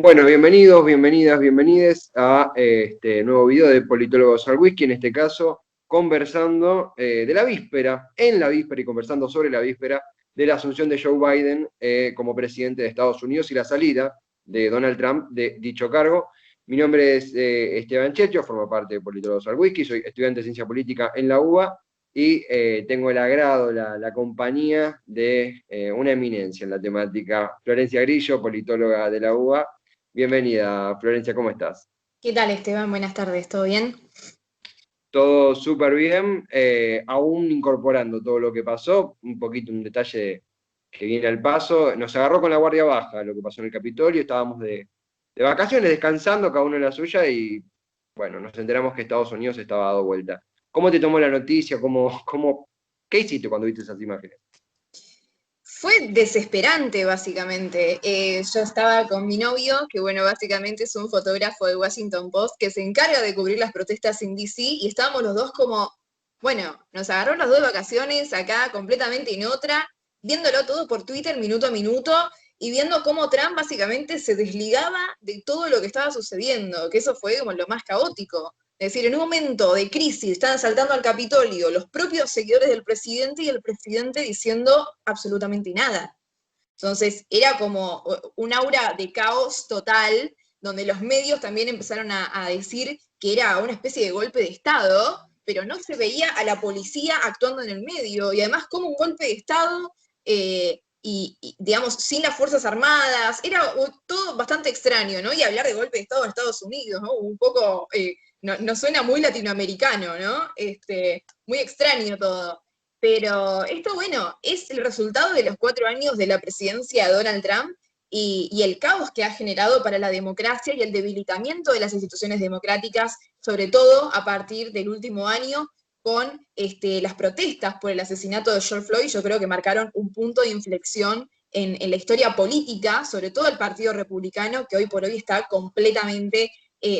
Bueno, bienvenidos, bienvenidas, bienvenides a este nuevo video de Politólogos al Whisky, en este caso conversando de la víspera, en la víspera y conversando sobre la víspera de la asunción de Joe Biden como presidente de Estados Unidos y la salida de Donald Trump de dicho cargo. Mi nombre es Esteban Checho, formo parte de Politólogos al Whisky, soy estudiante de Ciencia Política en la UBA y tengo el agrado, la compañía de una eminencia en la temática, Florencia Grillo, politóloga de la UBA. Bienvenida, Florencia, ¿cómo estás? ¿Qué tal, Esteban? Buenas tardes, ¿todo bien? Todo súper bien, aún incorporando todo lo que pasó, un poquito un detalle que viene al paso. Nos agarró con la guardia baja lo que pasó en el Capitolio, estábamos de vacaciones, descansando, cada uno en la suya, y bueno, nos enteramos que Estados Unidos estaba dado vuelta. ¿Cómo te tomó la noticia? ¿Qué hiciste cuando viste esas imágenes? Fue desesperante, básicamente. Yo estaba con mi novio, que bueno, básicamente es un fotógrafo de Washington Post que se encarga de cubrir las protestas en DC, y estábamos los dos como, bueno, nos agarró las dos de vacaciones acá completamente en otra, viéndolo todo por Twitter minuto a minuto y viendo cómo Trump básicamente se desligaba de todo lo que estaba sucediendo, que eso fue como lo más caótico. Es decir, en un momento de crisis están saltando al Capitolio los propios seguidores del presidente y el presidente diciendo absolutamente nada. Entonces era como un aura de caos total, donde los medios también empezaron a decir que era una especie de golpe de Estado, pero no se veía a la policía actuando en el medio, y además como un golpe de Estado, digamos, sin las Fuerzas Armadas, era todo bastante extraño, ¿no? Y hablar de golpe de Estado en Estados Unidos, ¿no? Un poco, no suena muy latinoamericano, ¿no? Muy extraño todo. Pero esto, bueno, es el resultado de los 4 años de la presidencia de Donald Trump y el caos que ha generado para la democracia y el debilitamiento de las instituciones democráticas, sobre todo a partir del último año, con las protestas por el asesinato de George Floyd. Yo creo que marcaron un punto de inflexión en la historia política, sobre todo el Partido Republicano, que hoy por hoy está completamente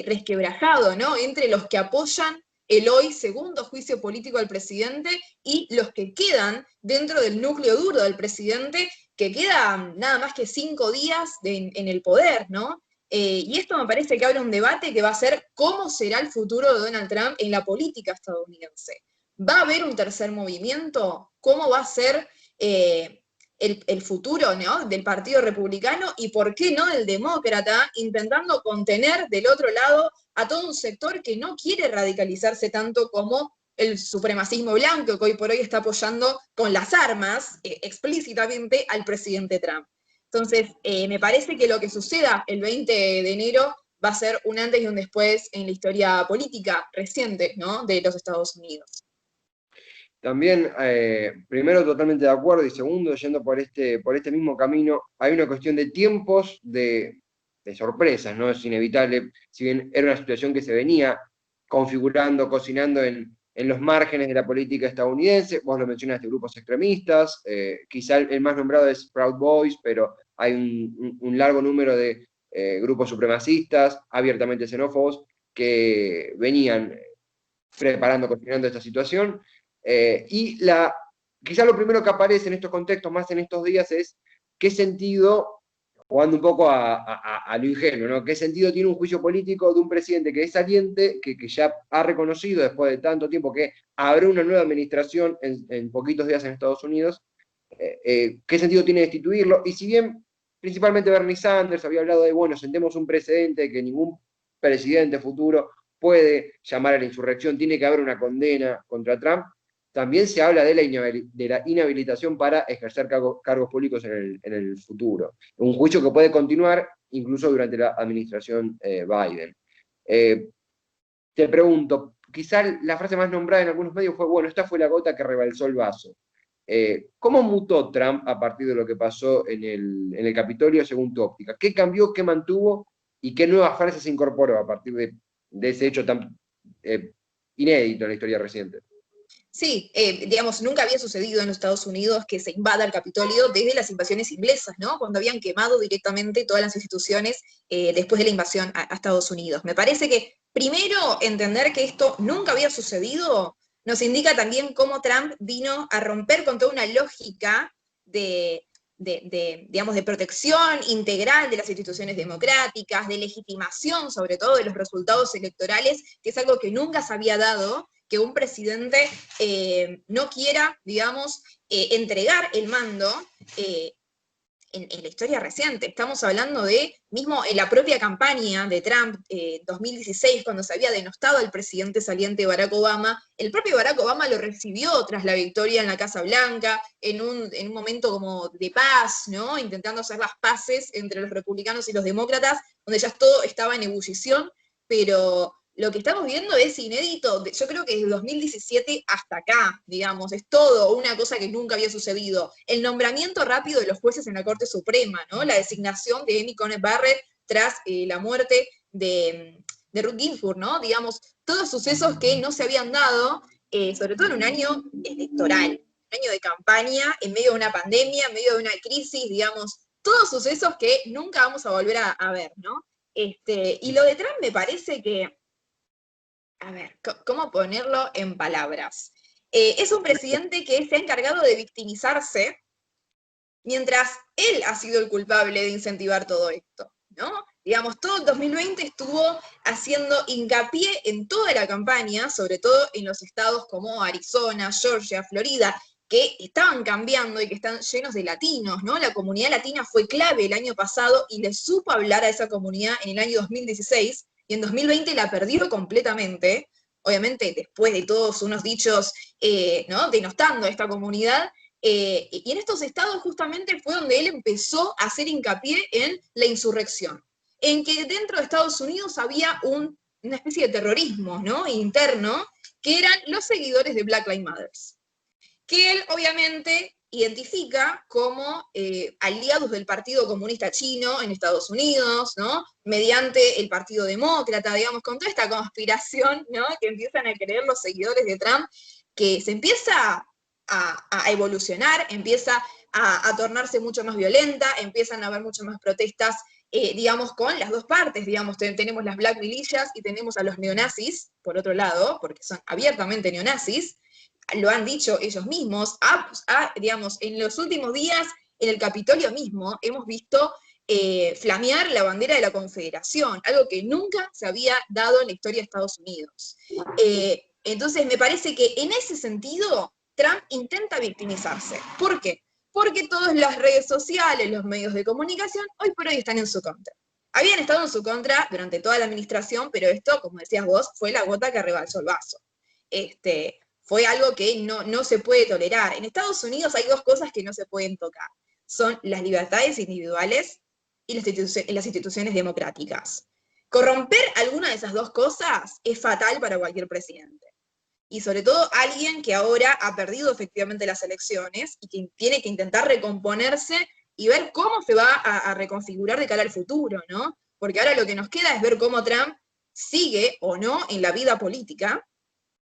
resquebrajado, ¿no? Entre los que apoyan el hoy segundo juicio político al presidente y los que quedan dentro del núcleo duro del presidente, que quedan nada más que 5 días en el poder, ¿no? Y esto me parece que abre un debate que va a ser cómo será el futuro de Donald Trump en la política estadounidense. ¿Va a haber un tercer movimiento? ¿Cómo va a ser el futuro, ¿no?, del Partido Republicano y por qué no del demócrata, intentando contener del otro lado a todo un sector que no quiere radicalizarse tanto como el supremacismo blanco, que hoy por hoy está apoyando con las armas explícitamente al presidente Trump? Entonces, me parece que lo que suceda el 20 de enero va a ser un antes y un después en la historia política reciente, ¿no?, de los Estados Unidos. También, primero, totalmente de acuerdo, y segundo, yendo por este mismo camino, hay una cuestión de tiempos de sorpresas, ¿no? Es inevitable, si bien era una situación que se venía configurando, cocinando en los márgenes de la política estadounidense, vos lo mencionaste, grupos extremistas, quizá el más nombrado es Proud Boys, pero hay un largo número de grupos supremacistas, abiertamente xenófobos, que venían preparando, cocinando esta situación. Quizá lo primero que aparece en estos contextos, más en estos días, es qué sentido, jugando un poco a lo ingenuo, ¿no? ¿Qué sentido tiene un juicio político de un presidente que es saliente, que ya ha reconocido después de tanto tiempo que habrá una nueva administración en poquitos días en Estados Unidos? ¿Qué sentido tiene destituirlo? Y si bien principalmente Bernie Sanders había hablado de, bueno, sentemos un precedente que ningún presidente futuro puede llamar a la insurrección, tiene que haber una condena contra Trump, también se habla de la inhabilitación para ejercer cargos públicos en el futuro. Un juicio que puede continuar incluso durante la administración Biden. Te pregunto, quizá la frase más nombrada en algunos medios fue, bueno, esta fue la gota que rebalsó el vaso. ¿Cómo mutó Trump a partir de lo que pasó en el Capitolio según tu óptica? ¿Qué cambió, qué mantuvo y qué nuevas frases se incorporó a partir de ese hecho tan eh, inédito en la historia reciente? Sí, digamos, nunca había sucedido en los Estados Unidos que se invada el Capitolio desde las invasiones inglesas, ¿no? Cuando habían quemado directamente todas las instituciones después de la invasión a Estados Unidos. Me parece que primero entender que esto nunca había sucedido nos indica también cómo Trump vino a romper con toda una lógica de, digamos, de protección integral de las instituciones democráticas, de legitimación, sobre todo, de los resultados electorales, que es algo que nunca se había dado, que un presidente no quiera, digamos, entregar el mando en la historia reciente. Estamos hablando de, mismo en la propia campaña de Trump, 2016, cuando se había denostado al presidente saliente Barack Obama, el propio Barack Obama lo recibió tras la victoria en la Casa Blanca, en un momento como de paz, ¿no? Intentando hacer las paces entre los republicanos y los demócratas, donde ya todo estaba en ebullición, pero lo que estamos viendo es inédito, yo creo que desde 2017 hasta acá, digamos, es todo una cosa que nunca había sucedido. El nombramiento rápido de los jueces en la Corte Suprema, ¿no? La designación de Amy Coney Barrett tras la muerte de Ruth Ginsburg, ¿no? Digamos, todos sucesos que no se habían dado, sobre todo en un año electoral, un año de campaña, en medio de una pandemia, en medio de una crisis, digamos, todos sucesos que nunca vamos a volver a ver, ¿no? Y lo de Trump me parece que, a ver, ¿cómo ponerlo en palabras? Es un presidente que se ha encargado de victimizarse mientras él ha sido el culpable de incentivar todo esto, ¿no? Digamos, todo el 2020 estuvo haciendo hincapié en toda la campaña, sobre todo en los estados como Arizona, Georgia, Florida, que estaban cambiando y que están llenos de latinos, ¿no? La comunidad latina fue clave el año pasado y le supo hablar a esa comunidad en el año 2016, y en 2020 la perdió completamente, obviamente después de todos unos dichos, ¿no? Denostando a esta comunidad, y en estos estados justamente fue donde él empezó a hacer hincapié en la insurrección, en que dentro de Estados Unidos había una especie de terrorismo, ¿no? Interno, que eran los seguidores de Black Lives Matter, que él obviamente identifica como aliados del Partido Comunista Chino en Estados Unidos, ¿no? Mediante el Partido Demócrata, digamos, con toda esta conspiración, ¿no? Que empiezan a creer los seguidores de Trump, que se empieza a evolucionar, empieza a tornarse mucho más violenta, empiezan a haber mucho más protestas, digamos, con las dos partes, digamos, tenemos las Black Militias y tenemos a los neonazis, por otro lado, porque son abiertamente neonazis, lo han dicho ellos mismos, digamos, en los últimos días, en el Capitolio mismo, hemos visto flamear la bandera de la Confederación, algo que nunca se había dado en la historia de Estados Unidos. Entonces, me parece que en ese sentido, Trump intenta victimizarse. ¿Por qué? Porque todas las redes sociales, los medios de comunicación, hoy por hoy están en su contra. Habían estado en su contra durante toda la administración, pero esto, como decías vos, fue la gota que rebalsó el vaso. Fue algo que no se puede tolerar. En Estados Unidos hay dos cosas que no se pueden tocar. Son las libertades individuales y las instituciones democráticas. Corromper alguna de esas dos cosas es fatal para cualquier presidente. Y sobre todo alguien que ahora ha perdido efectivamente las elecciones y que tiene que intentar recomponerse y ver cómo se va a reconfigurar de cara al futuro, ¿no? Porque ahora lo que nos queda es ver cómo Trump sigue o no en la vida política,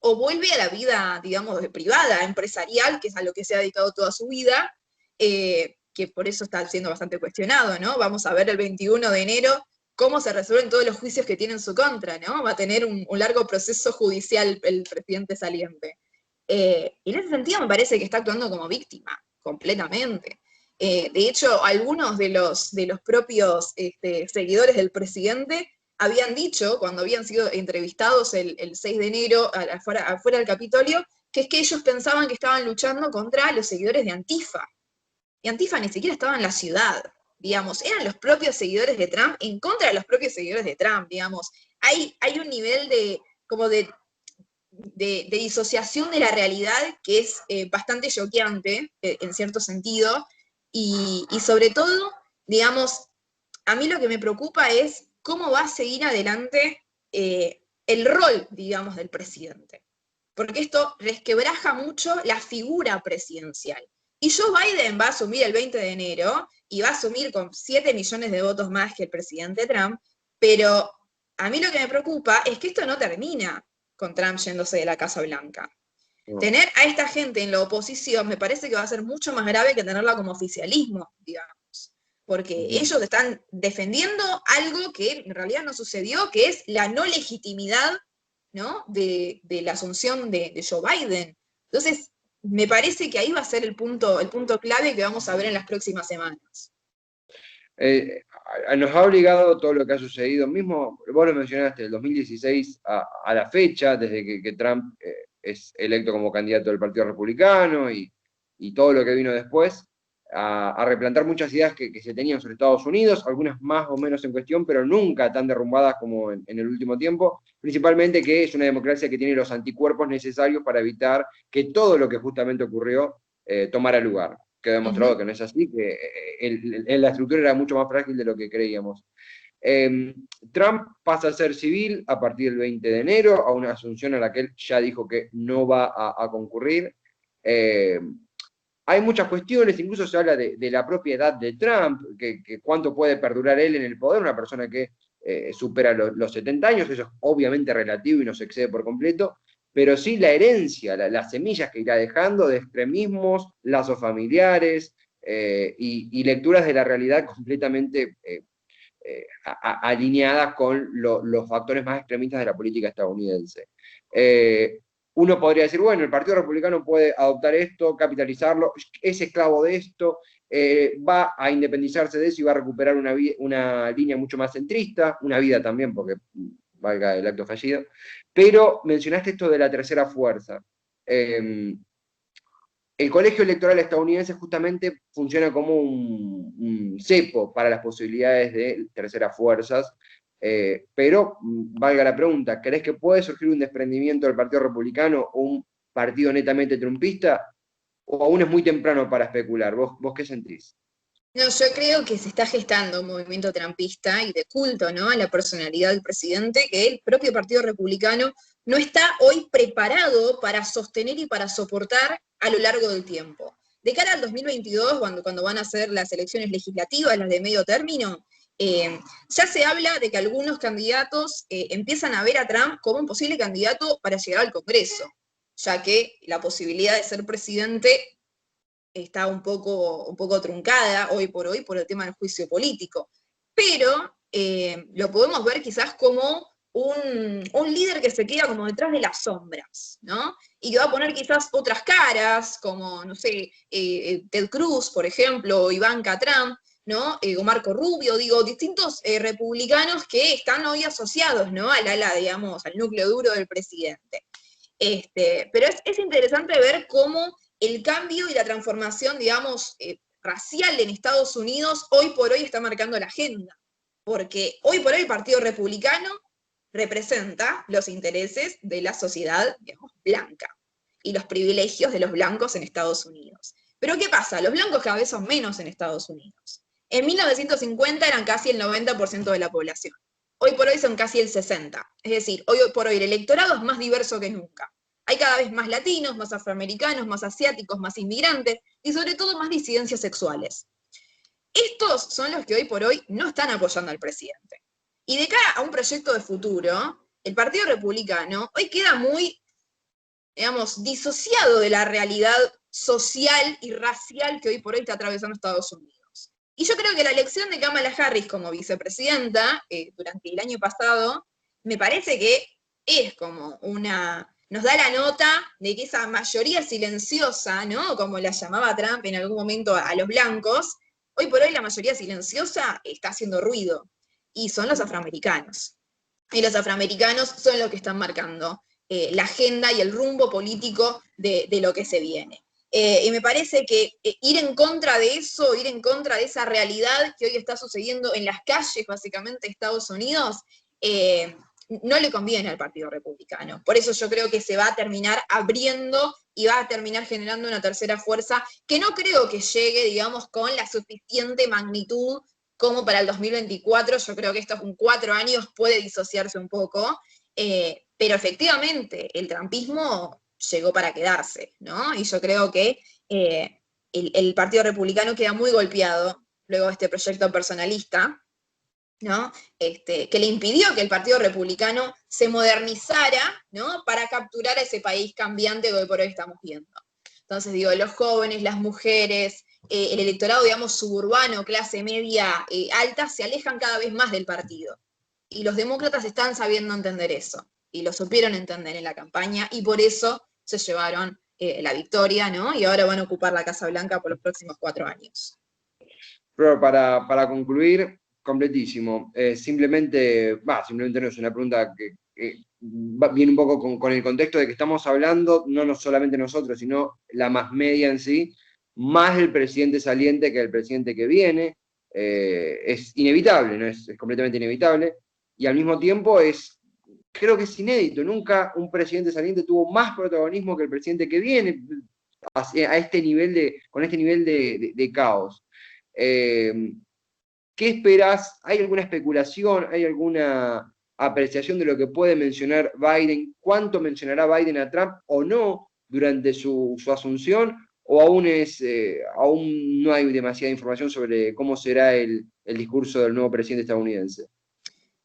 o vuelve a la vida, digamos, privada, empresarial, que es a lo que se ha dedicado toda su vida, que por eso está siendo bastante cuestionado, ¿no? Vamos a ver el 21 de enero cómo se resuelven todos los juicios que tiene en su contra, ¿no? Va a tener un largo proceso judicial el presidente saliente. Y en ese sentido me parece que está actuando como víctima, completamente. De hecho, algunos de los propios seguidores del presidente habían dicho, cuando habían sido entrevistados el 6 de enero afuera del Capitolio, que es que ellos pensaban que estaban luchando contra los seguidores de Antifa. Y Antifa ni siquiera estaba en la ciudad, digamos, eran los propios seguidores de Trump en contra de los propios seguidores de Trump, digamos. Hay un nivel de disociación de la realidad que es bastante choqueante, en cierto sentido, y sobre todo, digamos, a mí lo que me preocupa es cómo va a seguir adelante el rol, digamos, del presidente. Porque esto resquebraja mucho la figura presidencial. Y Joe Biden va a asumir el 20 de enero y va a asumir con 7 millones de votos más que el presidente Trump, pero a mí lo que me preocupa es que esto no termina con Trump yéndose de la Casa Blanca. No. Tener a esta gente en la oposición me parece que va a ser mucho más grave que tenerla como oficialismo, digamos. Porque ellos están defendiendo algo que en realidad no sucedió, que es la no legitimidad, ¿no? de la asunción de Joe Biden. Entonces, me parece que ahí va a ser el punto clave que vamos a ver en las próximas semanas. Nos ha obligado todo lo que ha sucedido, mismo vos lo mencionaste, del 2016 a la fecha, desde que Trump es electo como candidato del Partido Republicano y todo lo que vino después, a replantar muchas ideas que se tenían sobre Estados Unidos, algunas más o menos en cuestión, pero nunca tan derrumbadas como en el último tiempo, principalmente que es una democracia que tiene los anticuerpos necesarios para evitar que todo lo que justamente ocurrió tomara lugar. Quedó demostrado que no es así, que la estructura era mucho más frágil de lo que creíamos. Trump pasa a ser civil a partir del 20 de enero, a una asunción a la que él ya dijo que no va a concurrir. Hay muchas cuestiones, incluso se habla de la propiedad de Trump, que cuánto puede perdurar él en el poder, una persona que supera los 70 años, eso es obviamente relativo y no se excede por completo, pero sí la herencia, las semillas que irá dejando de extremismos, lazos familiares y lecturas de la realidad completamente alineadas con los factores más extremistas de la política estadounidense. Uno podría decir, bueno, el Partido Republicano puede adoptar esto, capitalizarlo, es esclavo de esto, va a independizarse de eso y va a recuperar una línea mucho más centrista, una vida también, porque valga el acto fallido. Pero mencionaste esto de la tercera fuerza. El colegio electoral estadounidense justamente funciona como un cepo para las posibilidades de terceras fuerzas, pero valga la pregunta, ¿crees que puede surgir un desprendimiento del Partido Republicano o un partido netamente trumpista? ¿O aún es muy temprano para especular? ¿Vos qué sentís? No, yo creo que se está gestando un movimiento trumpista y de culto, ¿no?, a la personalidad del presidente, que el propio Partido Republicano no está hoy preparado para sostener y para soportar a lo largo del tiempo. De cara al 2022, cuando van a ser las elecciones legislativas, las de medio término, ya se habla de que algunos candidatos empiezan a ver a Trump como un posible candidato para llegar al Congreso, ya que la posibilidad de ser presidente está un poco truncada hoy por el tema del juicio político. Pero lo podemos ver quizás como un líder que se queda como detrás de las sombras, ¿no? Y que va a poner quizás otras caras, como, no sé, Ted Cruz, por ejemplo, o Ivanka Trump, ¿no? O Marco Rubio, digo, distintos republicanos que están hoy asociados, ¿no?, al ala, digamos, al núcleo duro del presidente. Pero es interesante ver cómo el cambio y la transformación, digamos, racial en Estados Unidos hoy por hoy está marcando la agenda. Porque hoy por hoy el Partido Republicano representa los intereses de la sociedad, digamos, blanca y los privilegios de los blancos en Estados Unidos. Pero ¿qué pasa? Los blancos cada vez son menos en Estados Unidos. En 1950 eran casi el 90% de la población. Hoy por hoy son casi el 60%. Es decir, hoy por hoy el electorado es más diverso que nunca. Hay cada vez más latinos, más afroamericanos, más asiáticos, más inmigrantes y sobre todo más disidencias sexuales. Estos son los que hoy por hoy no están apoyando al presidente. Y de cara a un proyecto de futuro, el Partido Republicano hoy queda muy, digamos, disociado de la realidad social y racial que hoy por hoy está atravesando Estados Unidos. Y yo creo que la elección de Kamala Harris como vicepresidenta durante el año pasado, me parece que es como nos da la nota de que esa mayoría silenciosa, ¿no?, como la llamaba Trump en algún momento a los blancos, hoy por hoy la mayoría silenciosa está haciendo ruido, y son los afroamericanos. Y los afroamericanos son los que están marcando la agenda y el rumbo político de lo que se viene. Y me parece que ir en contra de eso, ir en contra de esa realidad que hoy está sucediendo en las calles, básicamente, de Estados Unidos, no le conviene al Partido Republicano. Por eso yo creo que se va a terminar abriendo y va a terminar generando una tercera fuerza que no creo que llegue, digamos, con la suficiente magnitud como para el 2024. Yo creo que esto en 4 años puede disociarse un poco, pero efectivamente el trumpismo llegó para quedarse, ¿no? Y yo creo que el Partido Republicano queda muy golpeado luego de este proyecto personalista, ¿no? Que le impidió que el Partido Republicano se modernizara, ¿no?, para capturar a ese país cambiante que hoy por hoy estamos viendo. Entonces, digo, los jóvenes, las mujeres, el electorado, digamos, suburbano, clase media alta, se alejan cada vez más del partido. Y los demócratas están sabiendo entender eso, y lo supieron entender en la campaña, y por eso se llevaron la victoria, ¿no? Y ahora van a ocupar la Casa Blanca por los próximos 4 años. Pero para concluir, completísimo. Simplemente no es una pregunta que viene un poco con el contexto de que estamos hablando, no solamente nosotros, sino la más media en sí, más el presidente saliente que el presidente que viene. Es inevitable, ¿no? Es completamente inevitable. Y al mismo tiempo creo que es inédito. Nunca un presidente saliente tuvo más protagonismo que el presidente que viene a este nivel con este nivel de caos. ¿Qué esperás? ¿Hay alguna especulación? ¿Hay alguna apreciación de lo que puede mencionar Biden? ¿Cuánto mencionará Biden a Trump o no durante su asunción? ¿O aún no hay demasiada información sobre cómo será el discurso del nuevo presidente estadounidense?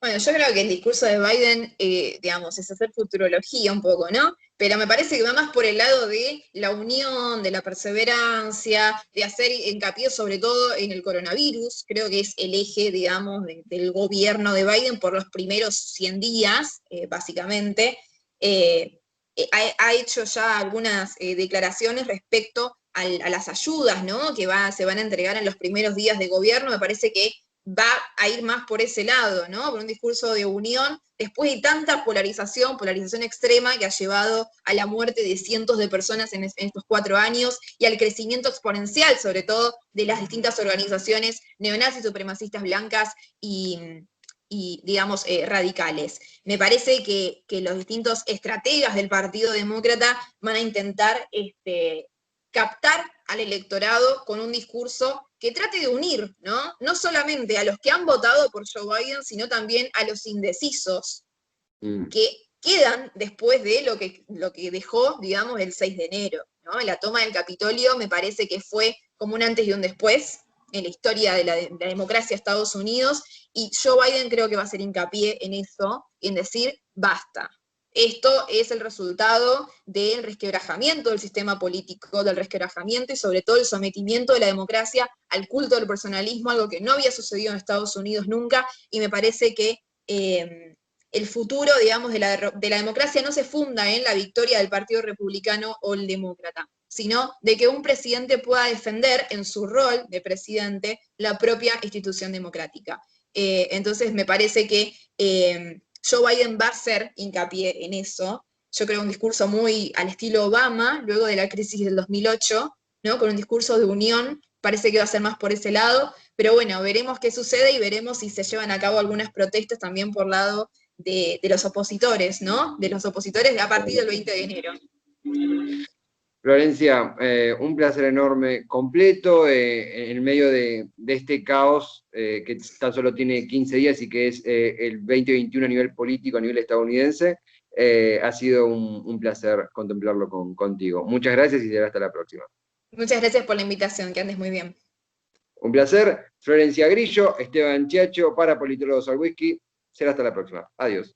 Bueno, yo creo que el discurso de Biden, digamos, es hacer futurología un poco, ¿no? Pero me parece que va más por el lado de la unión, de la perseverancia, de hacer hincapié sobre todo en el coronavirus. Creo que es el eje, digamos, del gobierno de Biden por los primeros 100 días, básicamente. Ha hecho ya algunas declaraciones respecto a las ayudas, ¿no? Que se van a entregar en los primeros días de gobierno. Me parece que va a ir más por ese lado, ¿no? Por un discurso de unión, después de tanta polarización extrema que ha llevado a la muerte de cientos de personas en estos 4 años y al crecimiento exponencial, sobre todo, de las distintas organizaciones neonazis, supremacistas blancas y digamos, radicales. Me parece que los distintos estrategas del Partido Demócrata van a intentar captar al electorado con un discurso que trate de unir, ¿no? No solamente a los que han votado por Joe Biden, sino también a los indecisos que quedan después de lo que dejó, digamos, el 6 de enero, ¿no? La toma del Capitolio me parece que fue como un antes y un después en la historia de la democracia de Estados Unidos, y Joe Biden creo que va a hacer hincapié en eso, en decir, basta. Esto es el resultado del resquebrajamiento del sistema político, del resquebrajamiento y sobre todo el sometimiento de la democracia al culto del personalismo, algo que no había sucedido en Estados Unidos nunca, y me parece que el futuro, digamos, de la democracia no se funda en la victoria del Partido Republicano o el Demócrata, sino de que un presidente pueda defender en su rol de presidente la propia institución democrática. Entonces me parece que Joe Biden va a hacer hincapié en eso. Yo creo un discurso muy al estilo Obama, luego de la crisis del 2008, ¿no? Con un discurso de unión, parece que va a ser más por ese lado, pero bueno, veremos qué sucede y veremos si se llevan a cabo algunas protestas también por lado de los opositores, ¿no? De los opositores a partir del 20 de enero. Florencia, un placer enorme, completo, en medio de este caos que tan solo tiene 15 días y que es el 2021 a nivel político, a nivel estadounidense. Ha sido un placer contemplarlo contigo. Muchas gracias y será hasta la próxima. Muchas gracias por la invitación, que andes muy bien. Un placer. Florencia Grillo, Esteban Chiacho, para Politólogos al Whisky. Será hasta la próxima. Adiós.